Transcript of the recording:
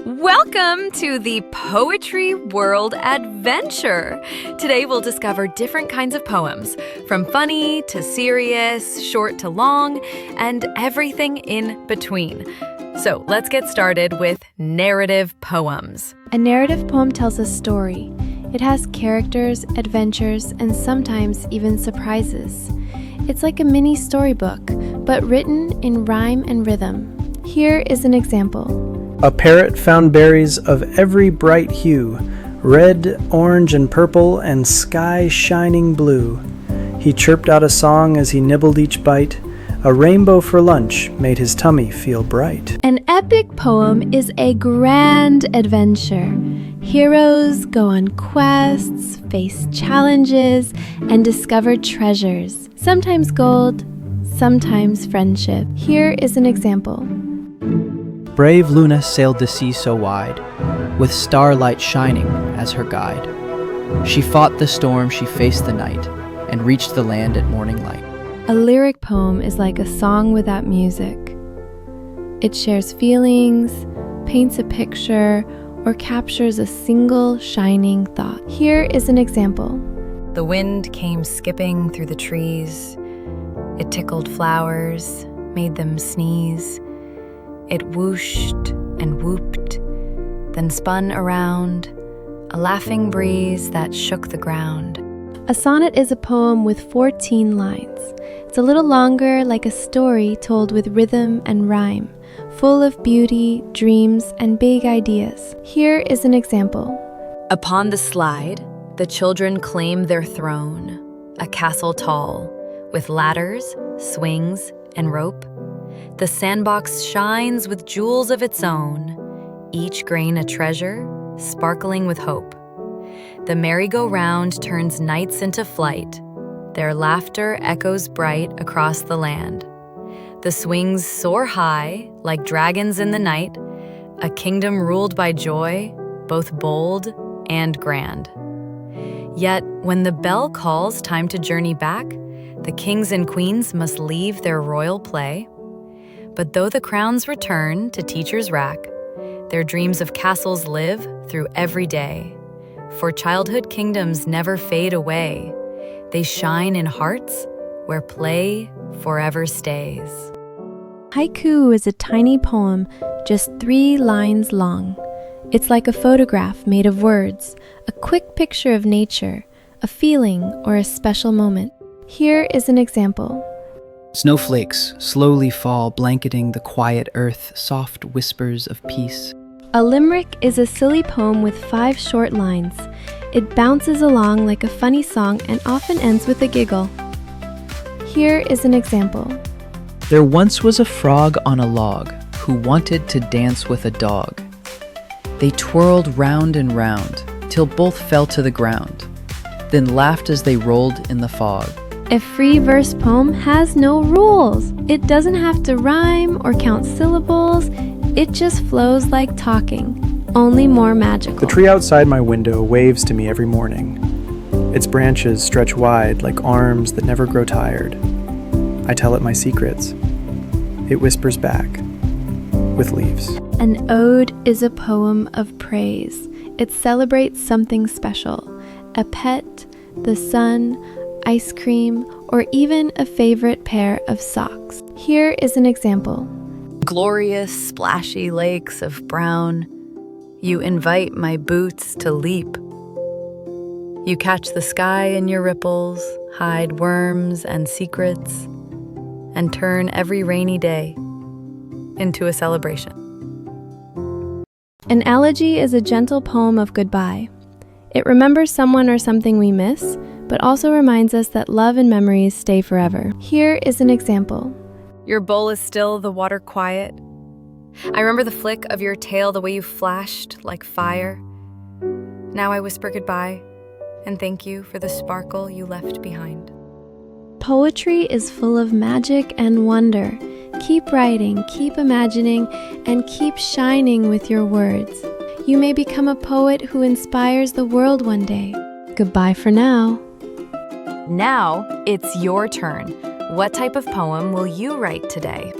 Welcome to the Poetry World Adventure. Today we'll discover different kinds of poems, from funny to serious, short to long, and everything in between. So let's get started with narrative poems. A narrative poem tells a story. It has characters, adventures, and sometimes even surprises. It's like a mini storybook, but written in rhyme and rhythm. Here is an example. A parrot found berries of every bright hue, red, orange, and purple, and sky shining blue. He chirped out a song as he nibbled each bite. A rainbow for lunch made his tummy feel bright. An epic poem is a grand adventure. Heroes go on quests, face challenges, and discover treasures. Sometimes gold, sometimes friendship. Here is an example. Brave Luna sailed the sea so wide, with starlight shining as her guide. She fought the storm, she faced the night, and reached the land at morning light. A lyric poem is like a song without music. It shares feelings, paints a picture, or captures a single shining thought. Here is an example. The wind came skipping through the trees. It tickled flowers, made them sneeze. It whooshed and whooped, then spun around, a laughing breeze that shook the ground. A sonnet is a poem with 14 lines. It's a little longer, like a story told with rhythm and rhyme, full of beauty, dreams, and big ideas. Here is an example. Upon the slide, the children claim their throne, a castle tall, with ladders, swings, and rope. The sandbox shines with jewels of its own, each grain a treasure, sparkling with hope. The merry-go-round turns nights into flight. Their laughter echoes bright across the land. The swings soar high, like dragons in the night, a kingdom ruled by joy, both bold and grand. Yet, when the bell calls time to journey back, the kings and queens must leave their royal play. But though the crowns return to teachers' rack, their dreams of castles live through every day. For childhood kingdoms never fade away. They shine in hearts where play forever stays. Haiku is a tiny poem, just 3 lines long. It's like a photograph made of words, a quick picture of nature, a feeling, or a special moment. Here is an example. Snowflakes slowly fall, blanketing the quiet earth, soft whispers of peace. A limerick is a silly poem with 5 short lines. It bounces along like a funny song and often ends with a giggle. Here is an example. There once was a frog on a log who wanted to dance with a dog. They twirled round and round till both fell to the ground, then laughed as they rolled in the fog. A free verse poem has no rules. It doesn't have to rhyme or count syllables. It just flows like talking, only more magical. The tree outside my window waves to me every morning. Its branches stretch wide like arms that never grow tired. I tell it my secrets. It whispers back with leaves. An ode is a poem of praise. It celebrates something special, a pet, the sun, ice cream, or even a favorite pair of socks. Here is an example. Glorious, splashy lakes of brown, you invite my boots to leap. You catch the sky in your ripples, hide worms and secrets, and turn every rainy day into a celebration. An elegy is a gentle poem of goodbye. It remembers someone or something we miss, but also reminds us that love and memories stay forever. Here is an example. Your bowl is still, the water quiet. I remember the flick of your tail, the way you flashed like fire. Now I whisper goodbye and thank you for the sparkle you left behind. Poetry is full of magic and wonder. Keep writing, keep imagining, and keep shining with your words. You may become a poet who inspires the world one day. Goodbye for now. Now it's your turn. What type of poem will you write today?